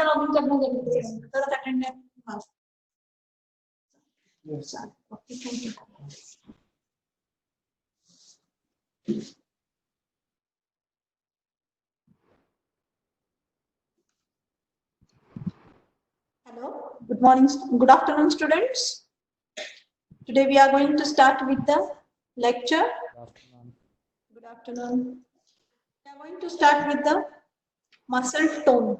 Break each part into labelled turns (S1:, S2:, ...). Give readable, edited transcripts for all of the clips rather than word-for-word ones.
S1: Login करना जरूरी है तरह attendance okay thank you hello good morning good afternoon students today we are going to start with the lecture good afternoon we are going to start with the muscle tone.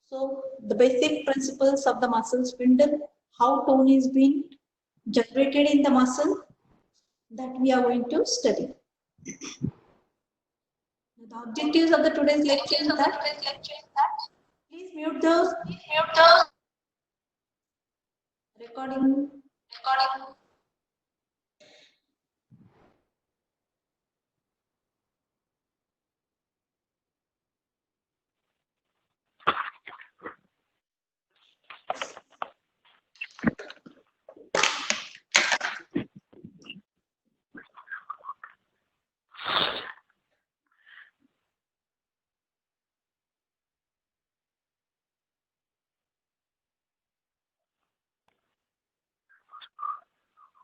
S1: So the basic principles of the muscle spindle, how tone is being generated in the muscle, that we are going to study. The objectives of the today's lecture is that please mute the recording.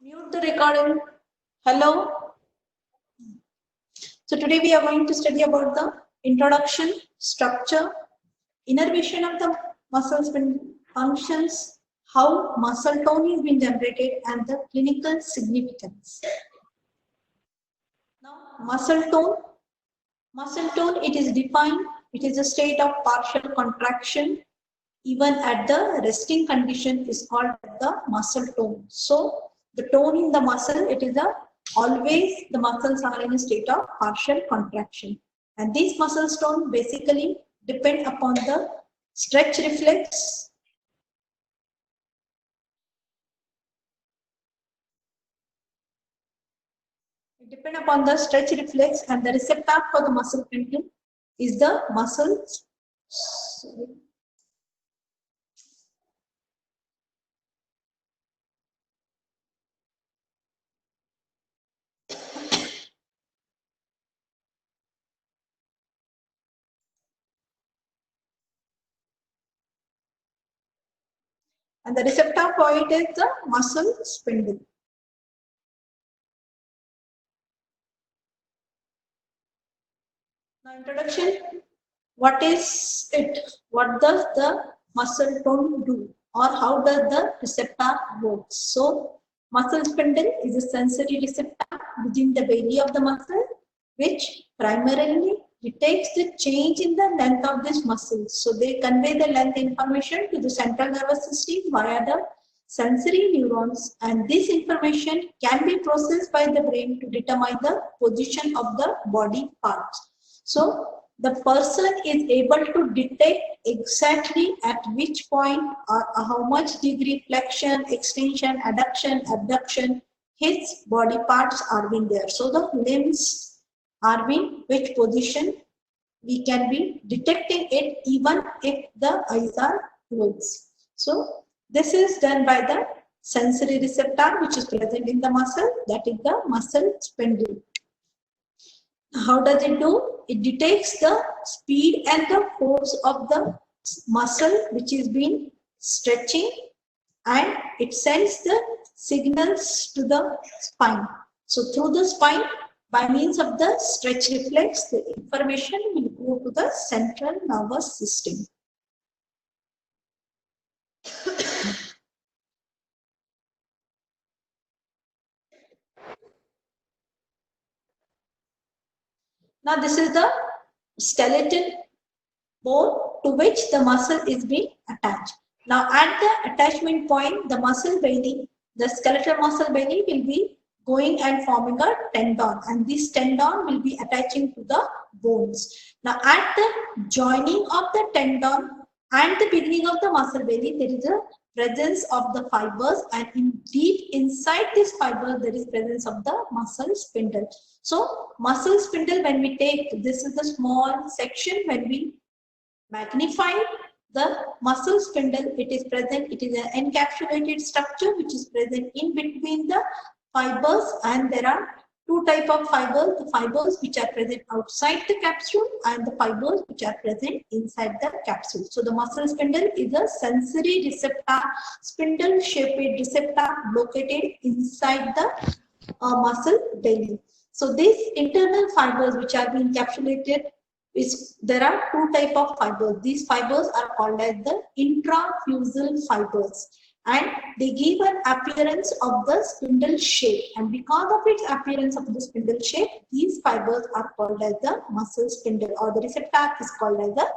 S1: Mute the recording. Hello. So today we are going to study about the introduction, structure, innervation of the muscle spindle functions, how muscle tone is being generated, and the clinical significance. Now, muscle tone, it is defined, it is a state of partial contraction, even at the resting condition is called the muscle tone. So, the tone in the muscle, it is always the muscles are in a state of partial contraction. And these muscle tone basically depend upon the stretch reflex, depend upon the stretch reflex, and the receptor for the muscle spindle is the muscle. And the receptor for it is the muscle spindle. Now, introduction. What is it? What does the muscle tone do? Or how does the receptor work? So, muscle spindle is a sensory receptor within the belly of the muscle, which primarily detects the change in the length of this muscle. So, they convey the length information to the central nervous system via the sensory neurons, and this information can be processed by the brain to determine the position of the body parts. So, the person is able to detect exactly at which point or how much degree flexion, extension, adduction, abduction his body parts are being there. So the limbs are being which position we can be detecting it even if the eyes are closed. So this is done by the sensory receptor which is present in the muscle, that is the muscle spindle. How does it do? It detects the speed and the force of the muscle which is being stretching, and it sends the signals to the spine. So through the spine, by means of the stretch reflex, the information will go to the central nervous system. Now this is the skeletal bone to which the muscle is being attached. Now at the attachment point, the muscle belly, the skeletal muscle belly will be going and forming a tendon, and this tendon will be attaching to the bones. Now at the joining of the tendon and the beginning of the muscle belly, there is a presence of the fibers, and deep inside this fiber there is presence of the muscle spindle. So muscle spindle, when we take, this is the small section, when we magnify the muscle spindle, it is present, it is an encapsulated structure which is present in between the fibers, and there are two type of fibers, the fibers which are present outside the capsule and the fibers which are present inside the capsule. So the muscle spindle is a sensory receptor, spindle shaped receptor located inside the muscle belly. So these internal fibers which are being encapsulated, there are two type of fibers. These fibers are called as the intrafusal fibers, and they give an appearance of the spindle shape, and because of its appearance of the spindle shape, these fibers are called as the muscle spindle, or the receptor is called as the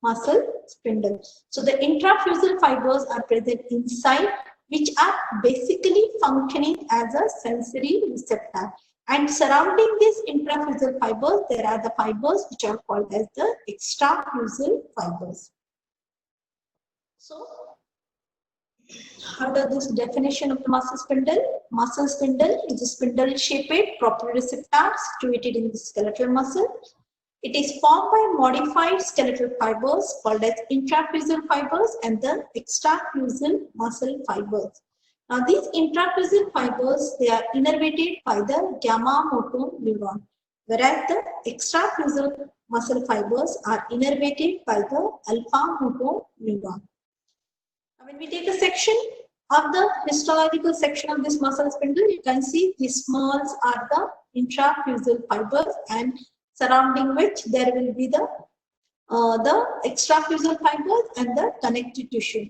S1: muscle spindle. So the intrafusal fibers are present inside, which are basically functioning as a sensory receptor. And surrounding these intrafusal fibers, there are the fibers which are called as the extrafusal fibers. So, how does this definition of the muscle spindle? Muscle spindle is a spindle-shaped proprioceptor situated in the skeletal muscle. It is formed by modified skeletal fibers called as intrafusal fibers and the extrafusal muscle fibers. Now, these intrafusal fibers, they are innervated by the gamma motor neuron, whereas the extrafusal muscle fibers are innervated by the alpha motor neuron. Now, when we take a section of the histological section of this muscle spindle, you can see the smalls are the intrafusal fibers, and surrounding which there will be the extrafusal fibers and the connective tissue.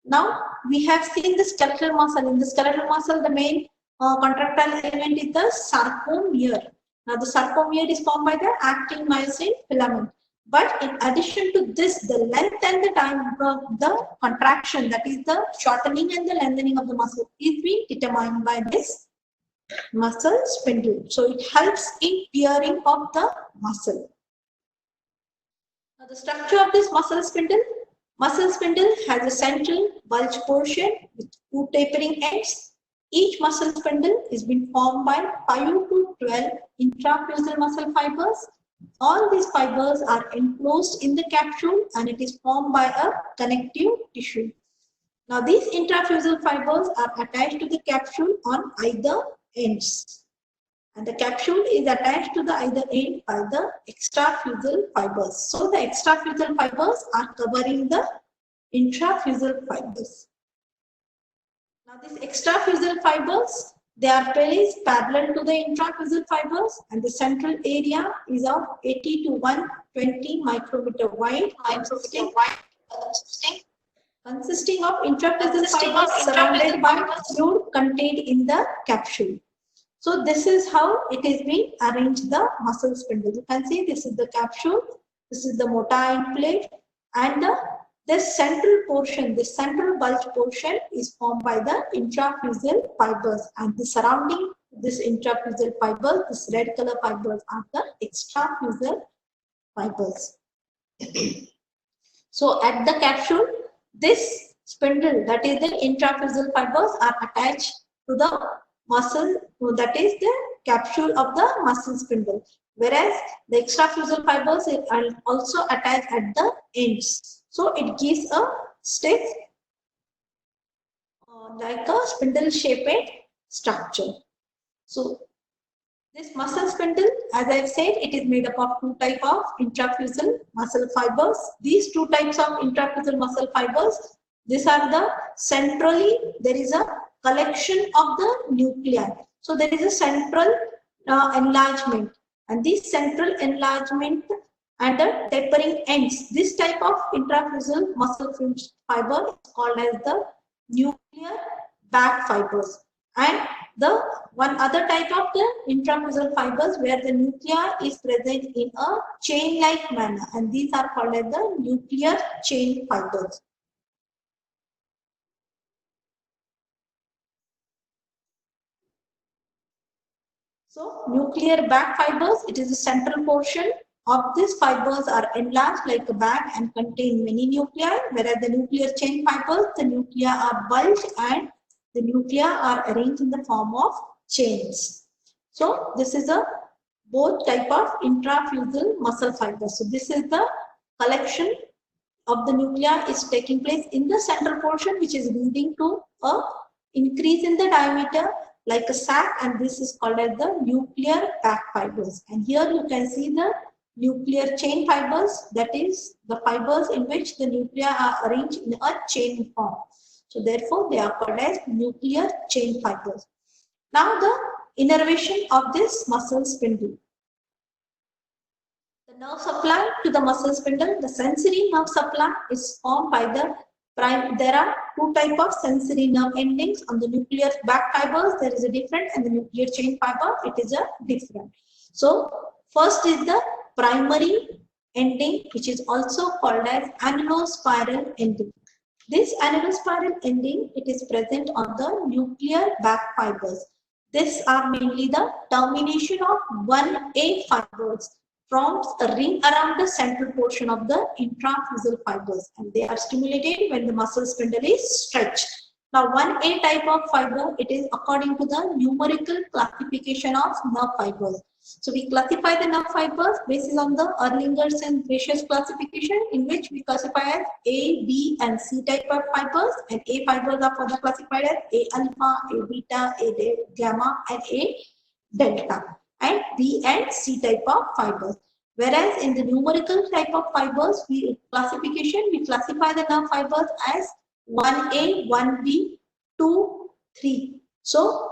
S1: Now, we have seen the skeletal muscle. In the skeletal muscle, the main contractile element is the sarcomere. Now, the sarcomere is formed by the actin myosin filament. But in addition to this, the length and the time of the contraction, that is the shortening and the lengthening of the muscle, is being determined by this muscle spindle. So, it helps in peering of the muscle. Now, the structure of this muscle spindle has a central bulge portion with two tapering ends. Each muscle spindle is being formed by 5 to 12 intrafusal muscle fibers. All these fibers are enclosed in the capsule, and it is formed by a connective tissue. Now, these intrafusal fibers are attached to the capsule on either ends, and the capsule is attached to the either end by the extrafusal fibers. So, the extrafusal fibers are covering the intrafusal fibers. Now, these extrafusal fibers, they are placed parallel to the intrafusal fibers, and the central area is of 80 to 120 micrometer wide, consisting of intrafusal fibers surrounded by fluid contained in the capsule. So, this is how it is being arranged, the muscle spindle. You can see this is the capsule, this is the motor plate, and this central portion, this central bulge portion is formed by the intrafusal fibers, and the surrounding this intrafusal fibers, this red color fibers, are the extrafusal fibers. So, at the capsule, this spindle, that is the intrafusal fibers, are attached to the muscle, that is the capsule of the muscle spindle, whereas the extrafusal fibers are also attached at the ends. So, it gives a stiff like a spindle shaped structure. So, this muscle spindle, as I have said, it is made up of two types of intrafusal muscle fibers. These two types of intrafusal muscle fibers, these are the centrally, there is a collection of the nuclei. So, there is a central enlargement, and this central enlargement and the tapering ends, this type of intrafusal muscle fiber is called as the nuclear back fibers. And the one other type of the intrafusal fibers where the nucleus is present in a chain-like manner, and these are called as the nuclear chain fibers. So, nuclear back fibers, it is the central portion of these fibers are enlarged like a bag and contain many nuclei, whereas the nuclear chain fibers, the nuclei are bulged and the nuclei are arranged in the form of chains. So, this is a both type of intrafusal muscle fibers. So, this is the collection of the nuclei is taking place in the central portion, which is leading to a increase in the diameter, like a sac, and this is called as the nuclear back fibers. And here you can see the nuclear chain fibers, that is the fibers in which the nuclei are arranged in a chain form. So therefore they are called as nuclear chain fibers. Now the innervation of this muscle spindle. The nerve supply to the muscle spindle, the sensory nerve supply is formed by the prime. There are two types of sensory nerve endings. On the nuclear back fibers, there is a different, and the nuclear chain fiber, it is a different. So first is the primary ending, which is also called as annulospiral ending. This annulospiral ending, it is present on the nuclear back fibers. These are mainly the termination of 1A fibers, forms a ring around the central portion of the intrafusal fibers, and they are stimulated when the muscle spindle is stretched. Now 1A type of fiber, it is according to the numerical classification of nerve fibers. So we classify the nerve fibers based on the Erlanger's and Gracious classification, in which we classify as A, B, and C type of fibers, and A fibers are further classified as A alpha, A beta, A gamma, and A delta, and B and C type of fibers. Whereas in the numerical type of fibers, we classify the nerve fibers as 1A, 1B, 2, 3. So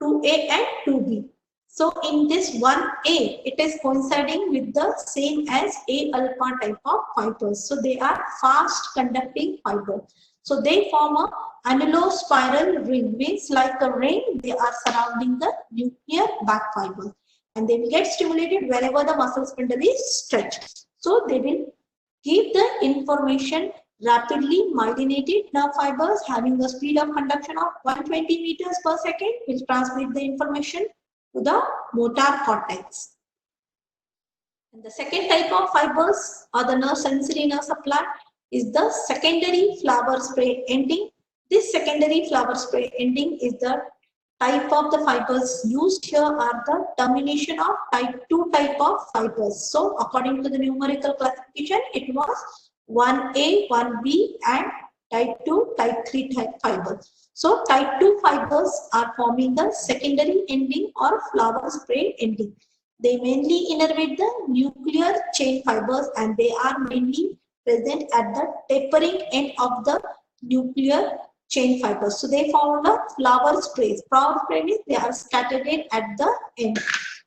S1: 2A and 2B. So in this 1A, it is coinciding with the same as A alpha type of fibers. So they are fast conducting fibers. So they form a annulospiral ring, means like a ring, they are surrounding the nuclear back fibers, and they will get stimulated wherever the muscle spindle is stretched. So they will give the information rapidly. Myelinated nerve fibers having a speed of conduction of 120 meters per second will transmit the information to the motor cortex. And the second type of fibers or the sensory nerve supply is the secondary flower spray ending. This secondary flower spray ending is the type of the fibers used here are the termination of type 2 type of fibers. So according to the numerical classification, it was 1A, 1B, and type 2, type 3 type fibers. So type 2 fibers are forming the secondary ending or flower spray ending. They mainly innervate the nuclear chain fibers, and they are mainly present at the tapering end of the nuclear chain fibers. So they form the flower sprays. Flower spray means they are scattered at the end.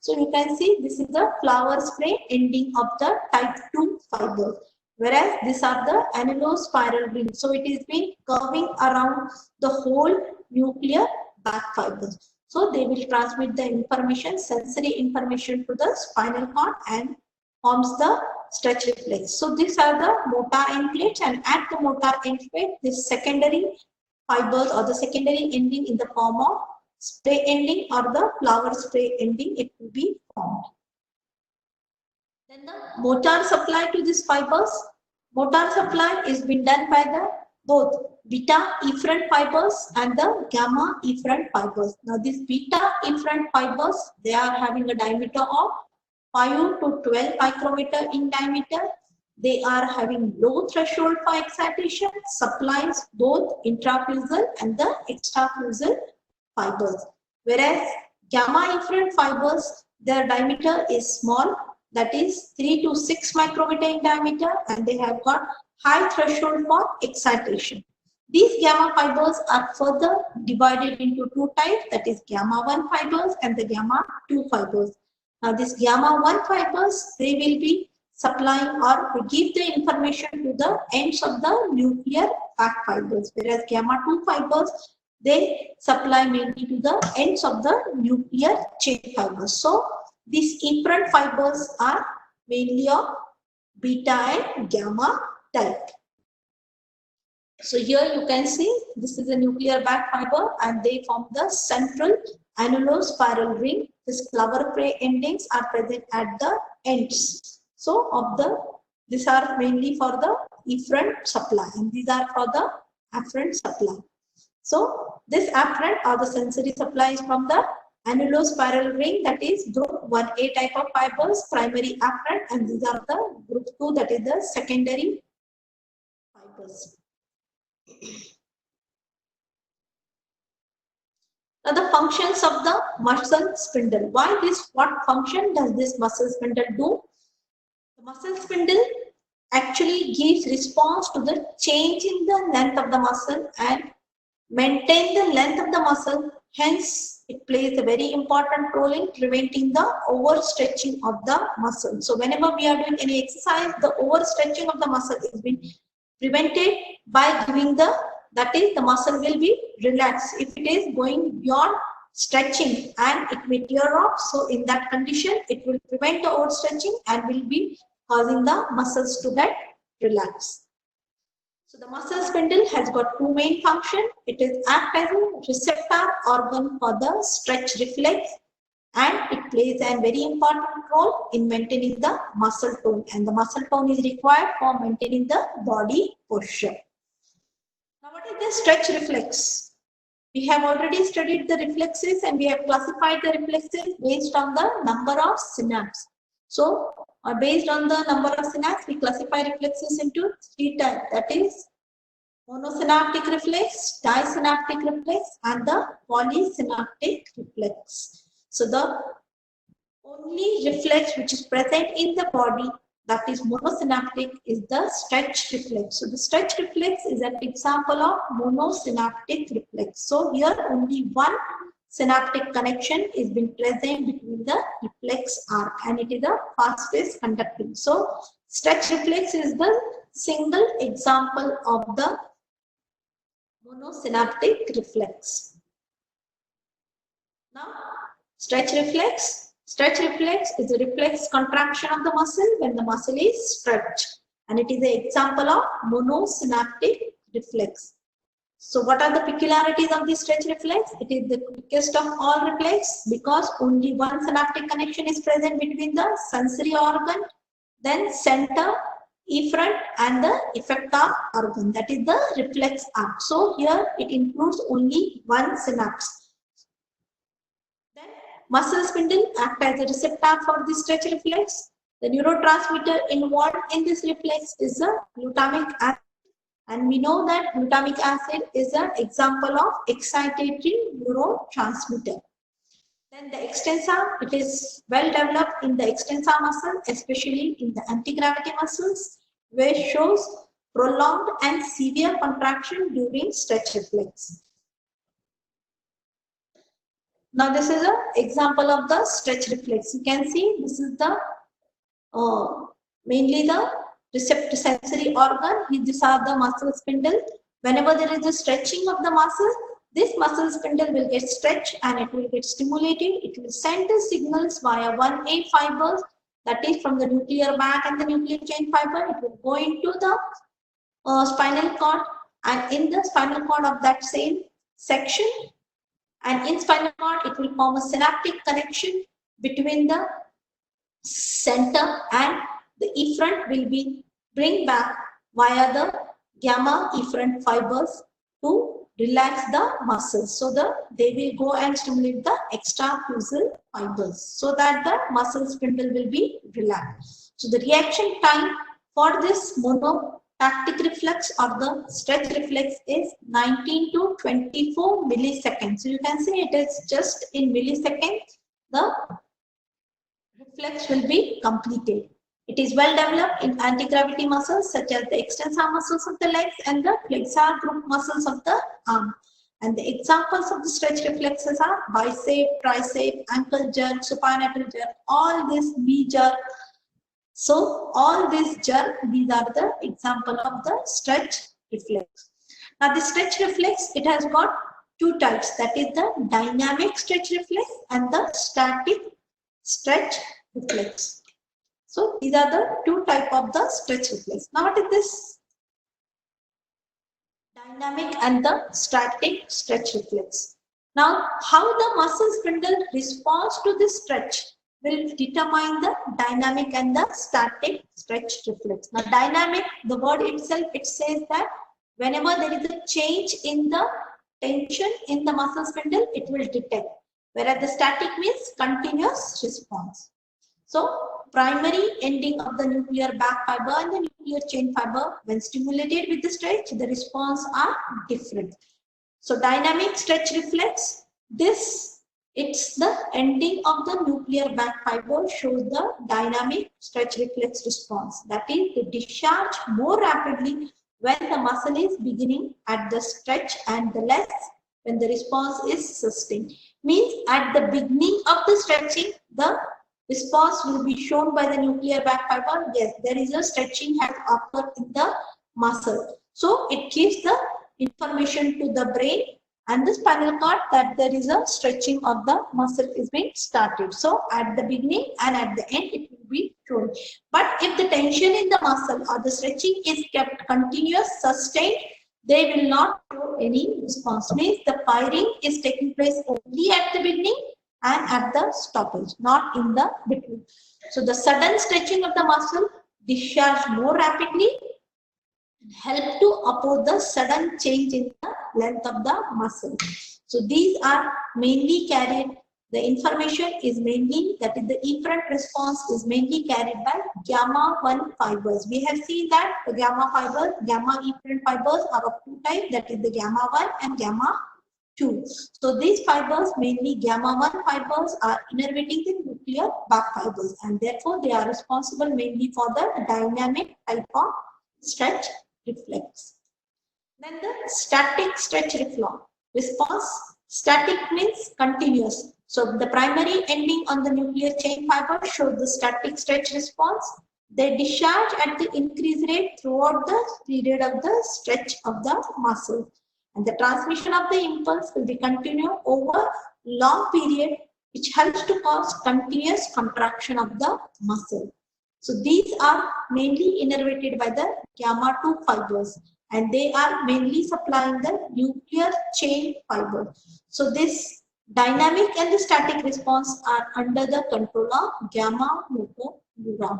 S1: So you can see this is the flower spray ending of the type 2 fibers. Whereas these are the annulospiral rings. So it is been curving around the whole nuclear back fibers. So they will transmit the information, sensory information to the spinal cord and forms the stretch reflex. So these are the motor end plates, and at the motor end plate, this secondary fibers or the secondary ending in the form of spray ending or the flower spray ending, it will be formed. Then the motor supply to these fibers. Motor supply is been done by the both beta efferent fibers and the gamma efferent fibers. Now these beta efferent fibers, they are having a diameter of 5 to 12 micrometer in diameter. They are having low threshold for excitation, supplies both intrafusal and the extrafusal fibers. Whereas gamma efferent fibers, their diameter is small, that is 3 to 6 micrometer in diameter, and they have got high threshold for excitation. These gamma fibers are further divided into two types, that is gamma 1 fibers and the gamma 2 fibers. Now these gamma 1 fibers, they will be supplying or give the information to the ends of the nuclear back fibers, whereas gamma 2 fibers, they supply mainly to the ends of the nuclear chain fibers. So these efferent fibers are mainly of beta and gamma type. So here you can see this is a nuclear back fiber, and they form the central annulospiral ring. These flower spray endings are present at the ends. So these are mainly for the efferent supply, and these are for the afferent supply. So this afferent or the sensory supply is from the annulospiral ring, that is group 1A type of fibers, primary afferent, and these are the group 2, that is the secondary fibers. Now the functions of the muscle spindle. What function does this muscle spindle do? The muscle spindle actually gives response to the change in the length of the muscle and maintain the length of the muscle. Hence, it plays a very important role in preventing the overstretching of the muscle. So whenever we are doing any exercise, the overstretching of the muscle is being prevented by giving that is, the muscle will be relaxed. If it is going beyond stretching and it may tear off, so in that condition, it will prevent the overstretching and will be causing the muscles to get relaxed. So the muscle spindle has got two main functions. It is act as a receptor organ for the stretch reflex, and it plays a very important role in maintaining the muscle tone, and the muscle tone is required for maintaining the body posture. Now what is the stretch reflex? We have already studied the reflexes and we have classified the reflexes based on the number of synapses. So based on the number of synapses, we classify reflexes into three types, that is monosynaptic reflex, disynaptic reflex, and the polysynaptic reflex. So the only reflex which is present in the body that is monosynaptic is the stretch reflex. So the stretch reflex is an example of monosynaptic reflex. So here only one synaptic connection is being present between the reflex arc and it is a fast phase conducting. So stretch reflex is the single example of the monosynaptic reflex. Now stretch reflex. Stretch reflex is a reflex contraction of the muscle when the muscle is stretched, and it is an example of monosynaptic reflex. So what are the peculiarities of this stretch reflex? It is the quickest of all reflex because only one synaptic connection is present between the sensory organ, then center, efferent, and the effector organ, that is the reflex arc. So here it includes only one synapse. Muscle spindle act as a receptor for this stretch reflex. The neurotransmitter involved in this reflex is a glutamic acid, and we know that glutamic acid is an example of excitatory neurotransmitter. Then the extensor, it is well developed in the extensor muscle, especially in the anti-gravity muscles, where it shows prolonged and severe contraction during stretch reflex. Now this is an example of the stretch reflex. You can see this is the mainly the receptor sensory organ. These are the muscle spindle. Whenever there is a stretching of the muscle, this muscle spindle will get stretched and it will get stimulated. It will send the signals via 1A fibers, that is from the nuclear bag and the nuclear chain fiber. It will go into the spinal cord, and in the spinal cord of that same section, and in spinal cord, it will form a synaptic connection between the center, and the efferent will be bring back via the gamma efferent fibers to relax the muscles. So they will go and stimulate the extrafusal fibers so that the muscle spindle will be relaxed. So the reaction time for this monotactic reflex or the stretch reflex is 19 to 24 milliseconds. So you can see it is just in milliseconds the reflex will be completed. It is well developed in anti-gravity muscles such as the extensor muscles of the legs and the flexor group muscles of the arm. And the examples of the stretch reflexes are bicep, tricep, ankle jerk, supinatal jerk, all this knee jerk. So all these jerk, these are the example of the stretch reflex. Now the stretch reflex, it has got two types, that is the dynamic stretch reflex and the static stretch reflex. So these are the two types of the stretch reflex. Now what is this dynamic and the static stretch reflex? Now how the muscle spindle responds to this stretch will determine the dynamic and the static stretch reflex. Now dynamic, the word itself, it says that whenever there is a change in the tension in the muscle spindle, it will detect. Whereas the static means continuous response. So primary ending of the nuclear back fiber and the nuclear chain fiber, when stimulated with the stretch, the response are different. So dynamic stretch reflex, It's the ending of the nuclear back fiber shows the dynamic stretch reflex response. That is, they discharge more rapidly when the muscle is beginning at the stretch and the less when the response is sustained. Means at the beginning of the stretching, the response will be shown by the nuclear back fiber. Yes, there is a stretching has occurred in the muscle. So it gives the information to the brain and the spinal cord that there is a stretching of the muscle is being started. So at the beginning and at the end it will be shown. But if the tension in the muscle or the stretching is kept continuous, sustained, they will not show any response. Means the firing is taking place only at the beginning and at the stoppage, not in the between. So the sudden stretching of the muscle discharge more rapidly help to oppose the sudden change in the length of the muscle. So these are mainly carried, the information is mainly, that is the efferent response is mainly carried by gamma-1 fibers. We have seen that the gamma fibers, gamma efferent fibers are of two types, that is the gamma-1 and gamma-2. So these fibers, mainly gamma-1 fibers, are innervating the nuclear back fibers, and therefore they are responsible mainly for the dynamic type of stretch reflex. Then the static stretch response. Static means continuous. So the primary ending on the nuclear chain fiber shows the static stretch response. They discharge at the increased rate throughout the period of the stretch of the muscle. And the transmission of the impulse will be continued over long period, which helps to cause continuous contraction of the muscle. So these are mainly innervated by the gamma-2 fibers, and they are mainly supplying the nuclear chain fiber. So this dynamic and the static response are under the control of gamma motor neuron.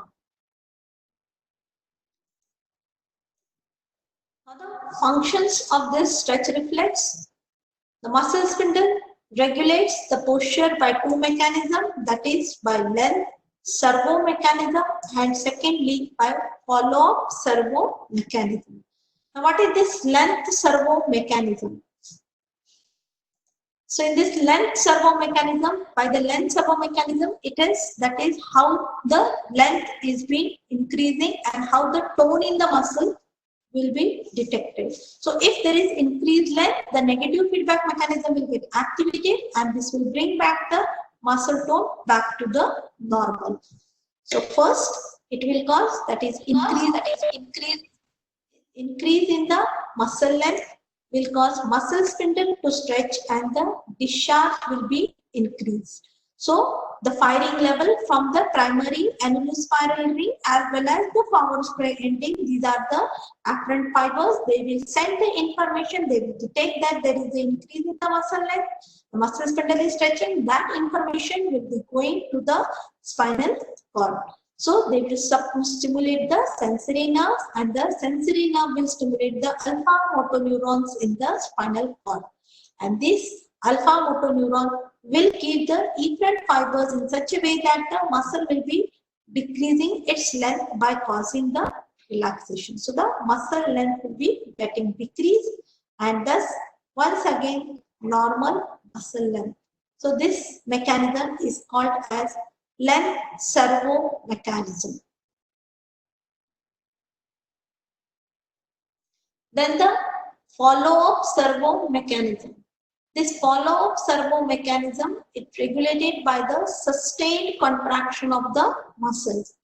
S1: Now the functions of this stretch reflex. The muscle spindle regulates the posture by two mechanisms, that is by length servo mechanism and secondly by follow-up servo mechanism. Now what is this length servo mechanism? So in this length servo mechanism, by the length servo mechanism, that is how the length is being increasing and how the tone in the muscle will be detected. So if there is increased length, the negative feedback mechanism will get activated and this will bring back the muscle tone back to the normal. So first it will cause, that is increase in the muscle length will cause muscle spindle to stretch and the discharge will be increased. So the firing level from the primary annulus spiral ring as well as the forward spray ending, these are the afferent fibers. They will send the information, they will detect that there is an increase in the muscle length, the muscle spindle is stretching, that information will be going to the spinal cord. So they will stimulate the sensory nerves and the sensory nerve will stimulate the alpha motor neurons in the spinal cord. And this alpha motor neuron will keep the efferent fibers in such a way that the muscle will be decreasing its length by causing the relaxation. So the muscle length will be getting decreased and thus once again normal muscle length. So this mechanism is called as length servo mechanism. Then the follow-up servo mechanism. This follow-up servo mechanism is regulated by the sustained contraction of the muscles.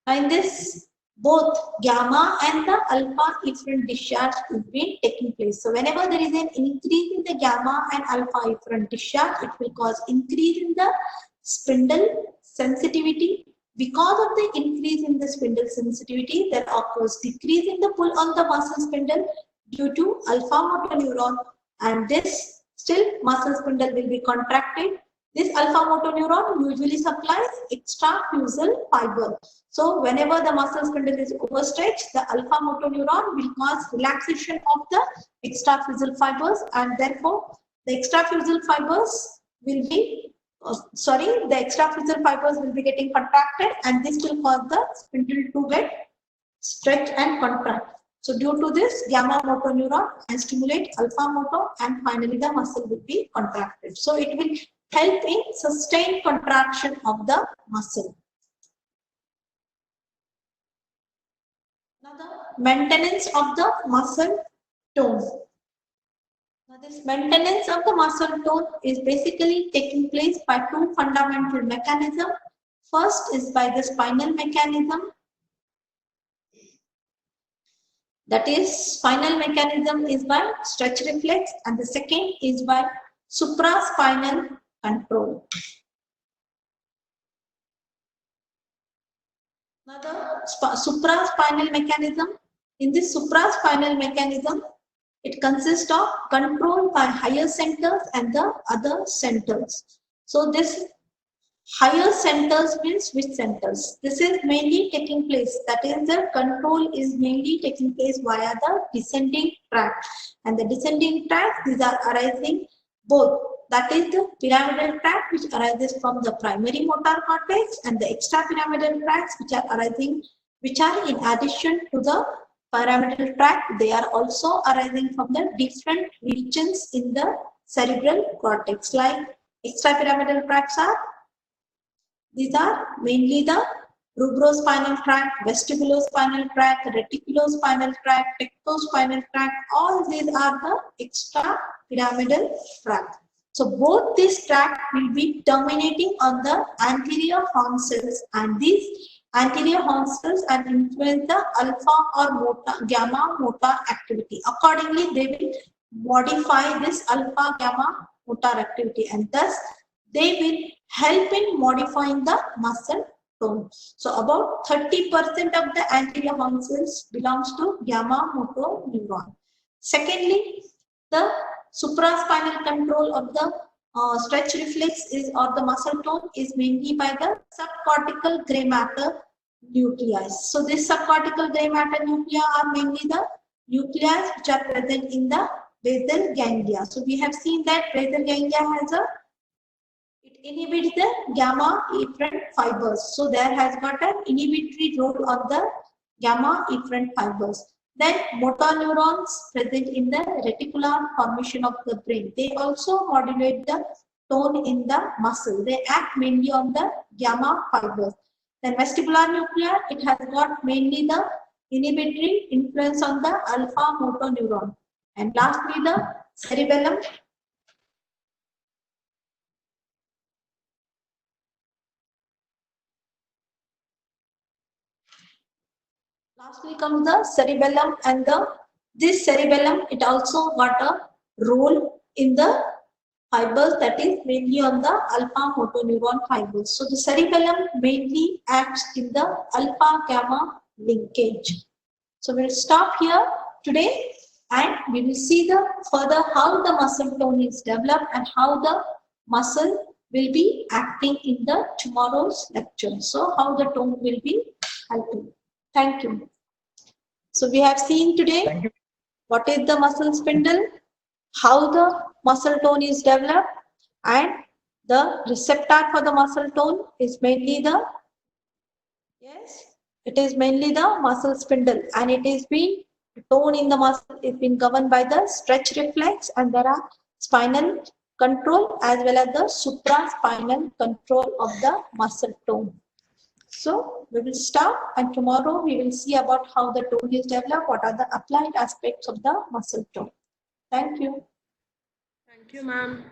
S1: And this both gamma and the alpha efferent discharge is being taking place. So whenever there is an increase in the gamma and alpha efferent discharge, it will cause increase in the spindle sensitivity. Because of the increase in the spindle sensitivity, there occurs decrease in the pull on the muscle spindle due to alpha motor neuron, and this still muscle spindle will be contracted. This alpha motor neuron usually supplies extrafusal fiber. So whenever the muscle spindle is overstretched, the alpha motor neuron will cause relaxation of the extrafusal fibers, and therefore the extrafusal fibers will be the extrafusal fibers will be getting contracted and this will cause the spindle to get stretched and contract. So due to this, gamma motor neuron and stimulate alpha motor, and finally the muscle will be contracted. So it will help in sustained contraction of the muscle. Now the maintenance of the muscle tone. Now this maintenance of the muscle tone is basically taking place by two fundamental mechanisms. First is by the spinal mechanism. That is, spinal mechanism is by stretch reflex, and the second is by supraspinal control. Now the supraspinal mechanism. In this supraspinal mechanism, it consists of control by higher centers and the other centers. So this higher centers means which centers? This is mainly taking place, that is the control is mainly taking place via the descending tract. And the descending tract, these are arising both, that is the pyramidal tract which arises from the primary motor cortex, and the extrapyramidal tracts which are arising, which are in addition to the pyramidal tract. They are also arising from the different regions in the cerebral cortex. Like extrapyramidal tracts are, these are mainly the rubrospinal tract, vestibulospinal tract, reticulospinal tract, tectospinal tract. All these are the extrapyramidal tract. So both these tracts will be terminating on the anterior horn cells, and these anterior horn cells and influence the alpha or gamma motor activity. Accordingly, they will modify this alpha gamma motor activity, and thus they will help in modifying the muscle tone. So about 30% of the anterior horn cells belongs to gamma motor neuron. Secondly, the supraspinal control of the stretch reflex is, or the muscle tone, is mainly by the subcortical gray matter nuclei. So this subcortical gray matter nuclei are mainly the nuclei which are present in the basal ganglia. So we have seen that basal ganglia has a, it inhibits the gamma efferent fibers. So there has got an inhibitory role on the gamma efferent fibers. Then motor neurons present in the reticular formation of the brain, they also modulate the tone in the muscle. They act mainly on the gamma fibers. Then vestibular nucleus, it has got mainly the inhibitory influence on the alpha motor neuron. And lastly, the cerebellum. Lastly comes the cerebellum, and this cerebellum, it also got a role in the fibers, that is mainly on the alpha motor neuron fibers. So the cerebellum mainly acts in the alpha gamma linkage. So we'll stop here today, and we will see the further how the muscle tone is developed and how the muscle will be acting in the tomorrow's lecture. So how the tone will be helping. Thank you. So we have seen today what is the muscle spindle, how the muscle tone is developed, and the receptor for the muscle tone is mainly the, yes, it is mainly the muscle spindle, and it is being tone in the muscle is being governed by the stretch reflex, and there are spinal control as well as the supraspinal control of the muscle tone. So we will stop, and tomorrow we will see about how the tone is developed, what are the applied aspects of the muscle tone. Thank you.
S2: Thank you, ma'am.